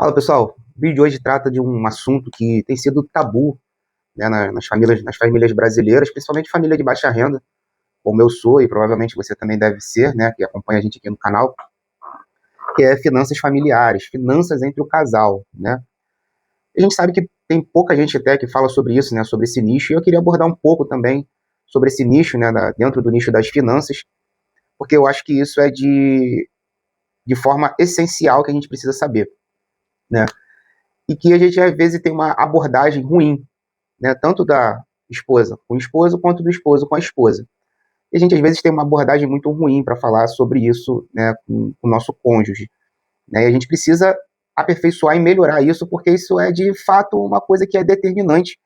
Fala pessoal, o vídeo de hoje trata de um assunto que tem sido tabu, né, nas famílias brasileiras, principalmente família de baixa renda, como eu sou e provavelmente você também deve ser, né, que acompanha a gente aqui no canal, que é finanças familiares, finanças entre o casal, né. A gente sabe que tem pouca gente até que fala sobre isso, né, sobre esse nicho, e eu queria abordar um pouco também sobre esse nicho, né, dentro do nicho das finanças, porque eu acho que isso é de forma essencial que a gente precisa saber, né, e que a gente às vezes tem uma abordagem ruim, né, tanto da esposa com o esposo, quanto do esposo com a esposa. E a gente, às vezes, tem uma abordagem muito ruim para falar sobre isso, né, com o nosso cônjuge. Né, e a gente precisa aperfeiçoar e melhorar isso, porque isso é, de fato, uma coisa que é determinante,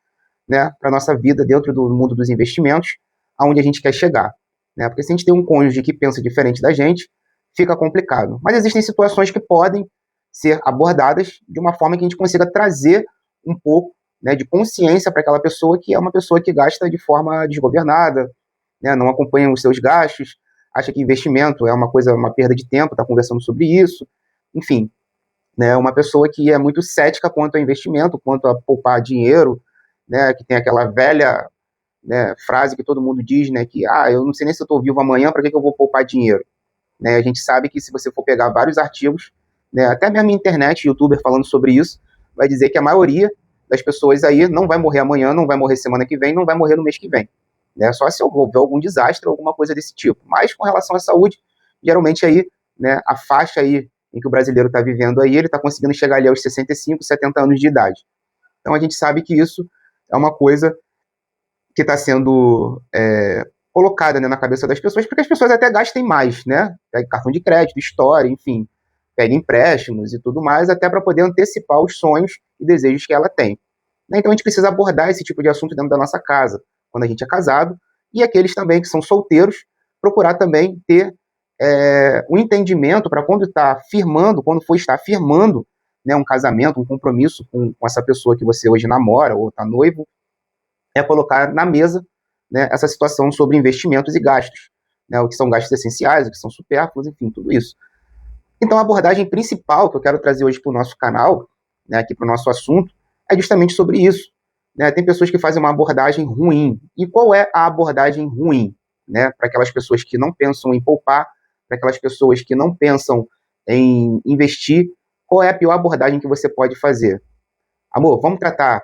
né, para a nossa vida dentro do mundo dos investimentos, aonde a gente quer chegar. Né, porque se a gente tem um cônjuge que pensa diferente da gente, fica complicado. Mas existem situações que podem ser abordadas de uma forma que a gente consiga trazer um pouco, né, de consciência para aquela pessoa que é uma pessoa que gasta de forma desgovernada, né, não acompanha os seus gastos, acha que investimento é uma coisa, uma perda de tempo, está conversando sobre isso, enfim, né, uma pessoa que é muito cética quanto ao investimento, quanto a poupar dinheiro, né, que tem aquela velha, né, frase que todo mundo diz, né, que eu não sei nem se eu estou vivo amanhã, para que eu vou poupar dinheiro? Né, a gente sabe que se você for pegar vários artigos, né, até mesmo internet, youtuber falando sobre isso, vai dizer que a maioria das pessoas aí não vai morrer amanhã, não vai morrer semana que vem, não vai morrer no mês que vem. Né, só se houver algum desastre ou alguma coisa desse tipo. Mas com relação à saúde, geralmente aí, né, a faixa aí em que o brasileiro está vivendo aí, ele está conseguindo chegar ali aos 65, 70 anos de idade. Então a gente sabe que isso é uma coisa que está sendo colocada, né, na cabeça das pessoas, porque as pessoas até gastem mais, né? Pega cartão de crédito, história, enfim, pega empréstimos e tudo mais, até para poder antecipar os sonhos e desejos que ela tem. Né? Então a gente precisa abordar esse tipo de assunto dentro da nossa casa, quando a gente é casado, e aqueles também que são solteiros, procurar também ter um entendimento para quando está firmando, quando for estar firmando, né, um casamento, um compromisso com essa pessoa que você hoje namora ou está noivo, é colocar na mesa, né, essa situação sobre investimentos e gastos, né, o que são gastos essenciais, o que são supérfluos, enfim, tudo isso. Então a abordagem principal que eu quero trazer hoje para o nosso canal, né, aqui para o nosso assunto, é justamente sobre isso. Né? Tem pessoas que fazem uma abordagem ruim. E qual é a abordagem ruim? Né? Para aquelas pessoas que não pensam em poupar, para aquelas pessoas que não pensam em investir, qual é a pior abordagem que você pode fazer? Amor, vamos tratar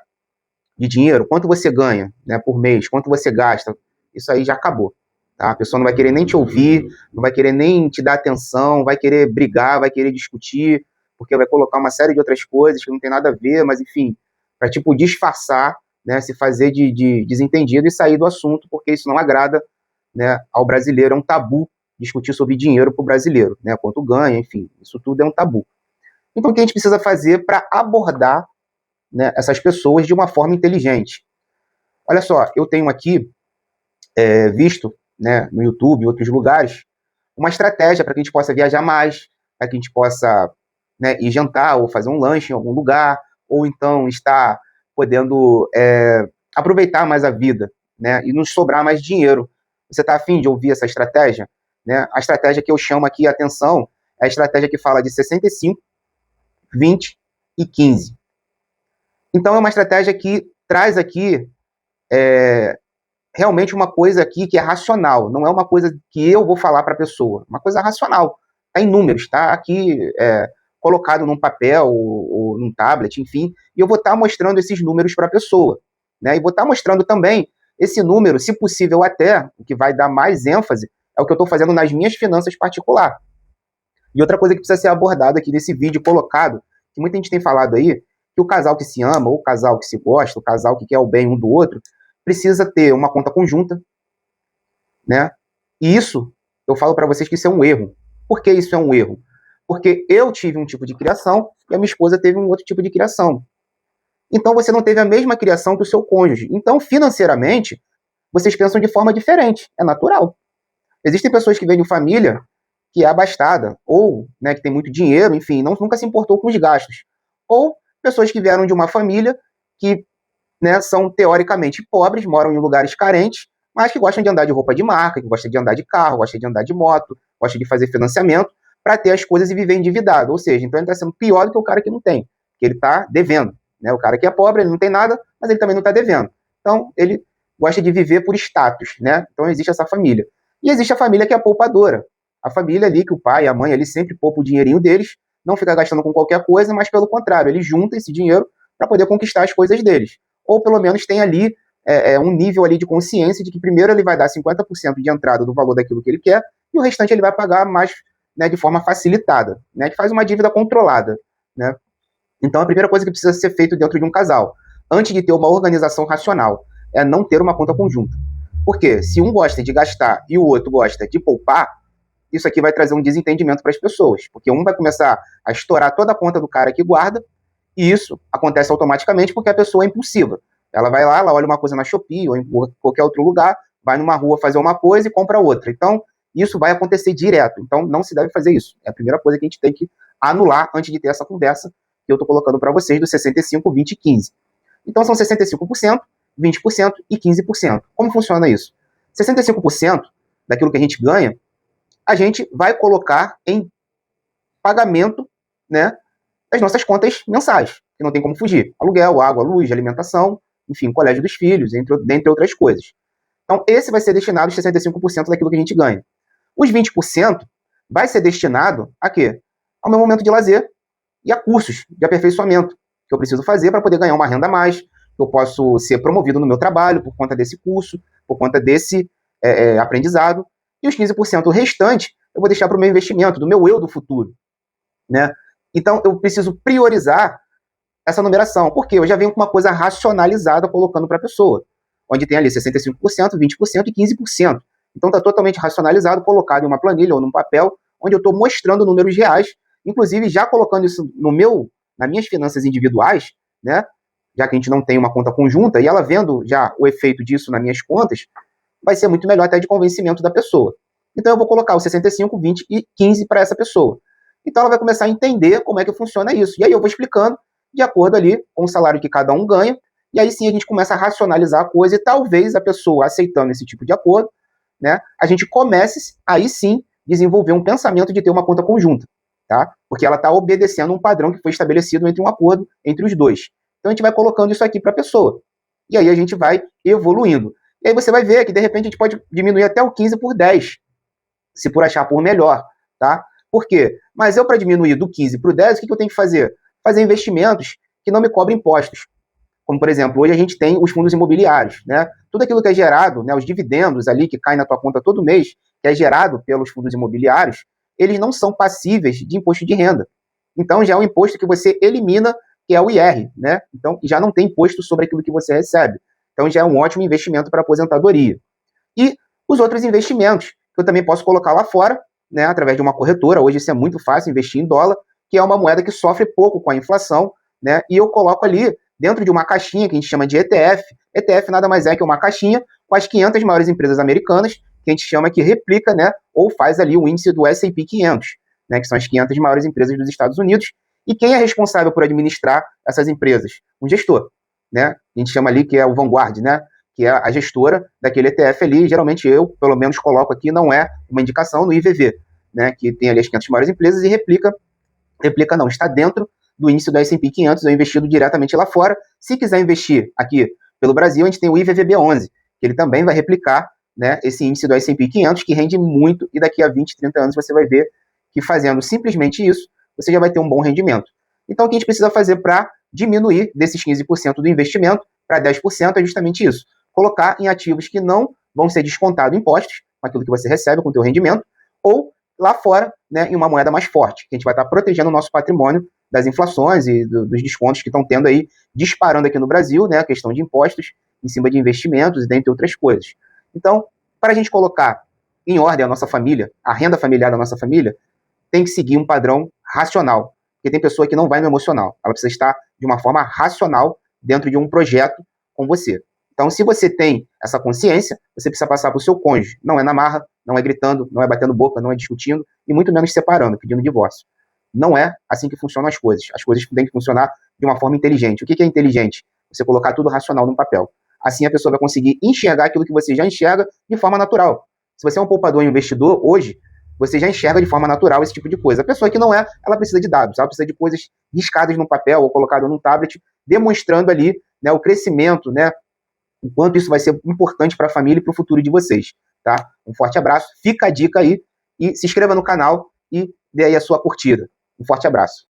de dinheiro? Quanto você ganha, né, por mês? Quanto você gasta? Isso aí já acabou. Tá? A pessoa não vai querer nem te ouvir, não vai querer nem te dar atenção, vai querer brigar, vai querer discutir, porque vai colocar uma série de outras coisas que não tem nada a ver, mas enfim, para tipo disfarçar, né, se fazer de desentendido e sair do assunto, porque isso não agrada, né, ao brasileiro. É um tabu discutir sobre dinheiro para o brasileiro, né, quanto ganha, enfim, isso tudo é um tabu. Então o que a gente precisa fazer para abordar, né, essas pessoas de uma forma inteligente? Olha só, eu tenho aqui visto, né, no YouTube e outros lugares, uma estratégia para que a gente possa viajar mais, para que a gente possa, né, ir jantar ou fazer um lanche em algum lugar, ou então estar podendo aproveitar mais a vida, né, e nos sobrar mais dinheiro. Você está afim de ouvir essa estratégia? Né? A estratégia que eu chamo aqui a atenção é a estratégia que fala de 65, 20 e 15. Então é uma estratégia que traz aqui realmente uma coisa aqui que é racional, não é uma coisa que eu vou falar para a pessoa, uma coisa racional, está em números, está aqui colocado num papel ou num tablet, enfim, e eu vou estar mostrando esses números para a pessoa, né? E vou estar mostrando também esse número, se possível até, o que vai dar mais ênfase, é o que eu estou fazendo nas minhas finanças particulares. E outra coisa que precisa ser abordada aqui nesse vídeo colocado, que muita gente tem falado aí, que o casal que se ama, ou o casal que se gosta, o casal que quer o bem um do outro, precisa ter uma conta conjunta, né? E isso, eu falo para vocês que isso é um erro. Por que isso é um erro? Porque eu tive um tipo de criação e a minha esposa teve um outro tipo de criação. Então você não teve a mesma criação que o seu cônjuge. Então, financeiramente, vocês pensam de forma diferente. É natural. Existem pessoas que vêm de família que é abastada, ou, né, que tem muito dinheiro, enfim, nunca se importou com os gastos. Ou pessoas que vieram de uma família que, né, são teoricamente pobres, moram em lugares carentes, mas que gostam de andar de roupa de marca, que gostam de andar de carro, gostam de andar de moto, gostam de fazer financiamento para ter as coisas e viver endividado. Ou seja, então ele está sendo pior do que o cara que não tem. que ele está devendo, né? O cara que é pobre, ele não tem nada, mas ele também não está devendo. Então, ele gosta de viver por status, né? Então, existe essa família. E existe a família que é poupadora. A família ali, que o pai e a mãe ali sempre poupam o dinheirinho deles, não fica gastando com qualquer coisa, mas pelo contrário, eles juntam esse dinheiro para poder conquistar as coisas deles. Ou pelo menos tem ali um nível ali de consciência de que primeiro ele vai dar 50% de entrada do valor daquilo que ele quer e o restante ele vai pagar mais, né, de forma facilitada, né, que faz uma dívida controlada, né. Então a primeira coisa que precisa ser feito dentro de um casal, antes de ter uma organização racional, é não ter uma conta conjunta. Porque se um gosta de gastar e o outro gosta de poupar, isso aqui vai trazer um desentendimento para as pessoas, porque um vai começar a estourar toda a conta do cara que guarda, e isso acontece automaticamente porque a pessoa é impulsiva. Ela vai lá, ela olha uma coisa na Shopee ou em qualquer outro lugar, vai numa rua fazer uma coisa e compra outra. Então, isso vai acontecer direto. Então, não se deve fazer isso. É a primeira coisa que a gente tem que anular antes de ter essa conversa que eu estou colocando para vocês do 65, 20 e 15. Então, são 65%, 20% e 15%. Como funciona isso? 65% daquilo que a gente ganha, a gente vai colocar em pagamento, né, das nossas contas mensais, que não tem como fugir. Aluguel, água, luz, alimentação, enfim, colégio dos filhos, dentre outras coisas. Então, esse vai ser destinado aos 65% daquilo que a gente ganha. Os 20% vai ser destinado a quê? Ao meu momento de lazer e a cursos de aperfeiçoamento que eu preciso fazer para poder ganhar uma renda a mais, que eu posso ser promovido no meu trabalho por conta desse curso, por conta desse aprendizado. E os 15% restante eu vou deixar para o meu investimento, do meu eu do futuro, né? Então, eu preciso priorizar essa numeração, porque eu já venho com uma coisa racionalizada colocando para a pessoa, onde tem ali 65%, 20% e 15%. Então, está totalmente racionalizado, colocado em uma planilha ou num papel, onde eu estou mostrando números reais, inclusive já colocando isso nas minhas finanças individuais, né? Já que a gente não tem uma conta conjunta, e ela vendo já o efeito disso nas minhas contas, vai ser muito melhor até de convencimento da pessoa. Então, eu vou colocar o 65, 20 e 15 para essa pessoa. Então, ela vai começar a entender como é que funciona isso. E aí eu vou explicando de acordo ali com o salário que cada um ganha, e aí sim a gente começa a racionalizar a coisa, e talvez a pessoa aceitando esse tipo de acordo, né, a gente comece, aí sim, desenvolver um pensamento de ter uma conta conjunta, tá? Porque ela está obedecendo um padrão que foi estabelecido entre um acordo entre os dois. Então a gente vai colocando isso aqui para a pessoa, e aí a gente vai evoluindo. E aí você vai ver que de repente a gente pode diminuir até o 15 por 10, se por achar por melhor, tá? Por quê? Mas eu, para diminuir do 15 para o 10, o que eu tenho que fazer? Fazer investimentos que não me cobrem impostos. Como, por exemplo, hoje a gente tem os fundos imobiliários, né? Tudo aquilo que é gerado, né, os dividendos ali que caem na tua conta todo mês, que é gerado pelos fundos imobiliários, eles não são passíveis de imposto de renda. Então, já é um imposto que você elimina, que é o IR, né? Então, já não tem imposto sobre aquilo que você recebe. Então, já é um ótimo investimento para a aposentadoria. E os outros investimentos, que eu também posso colocar lá fora, né, através de uma corretora. Hoje isso é muito fácil, investir em dólar, que é uma moeda que sofre pouco com a inflação, né, e eu coloco ali dentro de uma caixinha que a gente chama de ETF. ETF nada mais é que uma caixinha com as 500 maiores empresas americanas, que a gente chama que replica, né, ou faz ali o índice do S&P 500, né, que são as 500 maiores empresas dos Estados Unidos. E quem é responsável por administrar essas empresas? Um gestor, né? A gente chama ali que é o Vanguard, né? Que é a gestora daquele ETF ali. Geralmente eu, pelo menos, coloco aqui, não é uma indicação, no IVV, né? Que tem ali as 500 maiores empresas e replica não, está dentro do índice do S&P 500, é investido diretamente lá fora. Se quiser investir aqui pelo Brasil, a gente tem o IVVB11, que ele também vai replicar, né, esse índice do S&P 500, que rende muito, e daqui a 20, 30 anos você vai ver que fazendo simplesmente isso, você já vai ter um bom rendimento. Então, o que a gente precisa fazer para diminuir desses 15% do investimento para 10% é justamente isso. Colocar em ativos que não vão ser descontados impostos, com aquilo que você recebe, com o teu rendimento, ou lá fora, né, em uma moeda mais forte, que a gente vai estar protegendo o nosso patrimônio das inflações e dos descontos que estão tendo aí, disparando aqui no Brasil, né, a questão de impostos em cima de investimentos e dentre outras coisas. Então, para a gente colocar em ordem a nossa família, a renda familiar da nossa família, tem que seguir um padrão racional. Porque tem pessoa que não vai no emocional. Ela precisa estar de uma forma racional dentro de um projeto com você. Então, se você tem essa consciência, você precisa passar para o seu cônjuge. Não é na marra, não é gritando, não é batendo boca, não é discutindo, e muito menos separando, pedindo divórcio. Não é assim que funcionam as coisas. As coisas têm que funcionar de uma forma inteligente. O que é inteligente? Você colocar tudo racional num papel. Assim a pessoa vai conseguir enxergar aquilo que você já enxerga de forma natural. Se você é um poupador e um investidor, hoje, você já enxerga de forma natural esse tipo de coisa. A pessoa que não é, ela precisa de dados, ela precisa de coisas riscadas num papel ou colocadas num tablet, demonstrando ali, né, o crescimento, né, o quanto isso vai ser importante para a família e para o futuro de vocês, tá? Um forte abraço, fica a dica aí, e se inscreva no canal e dê aí a sua curtida. Um forte abraço.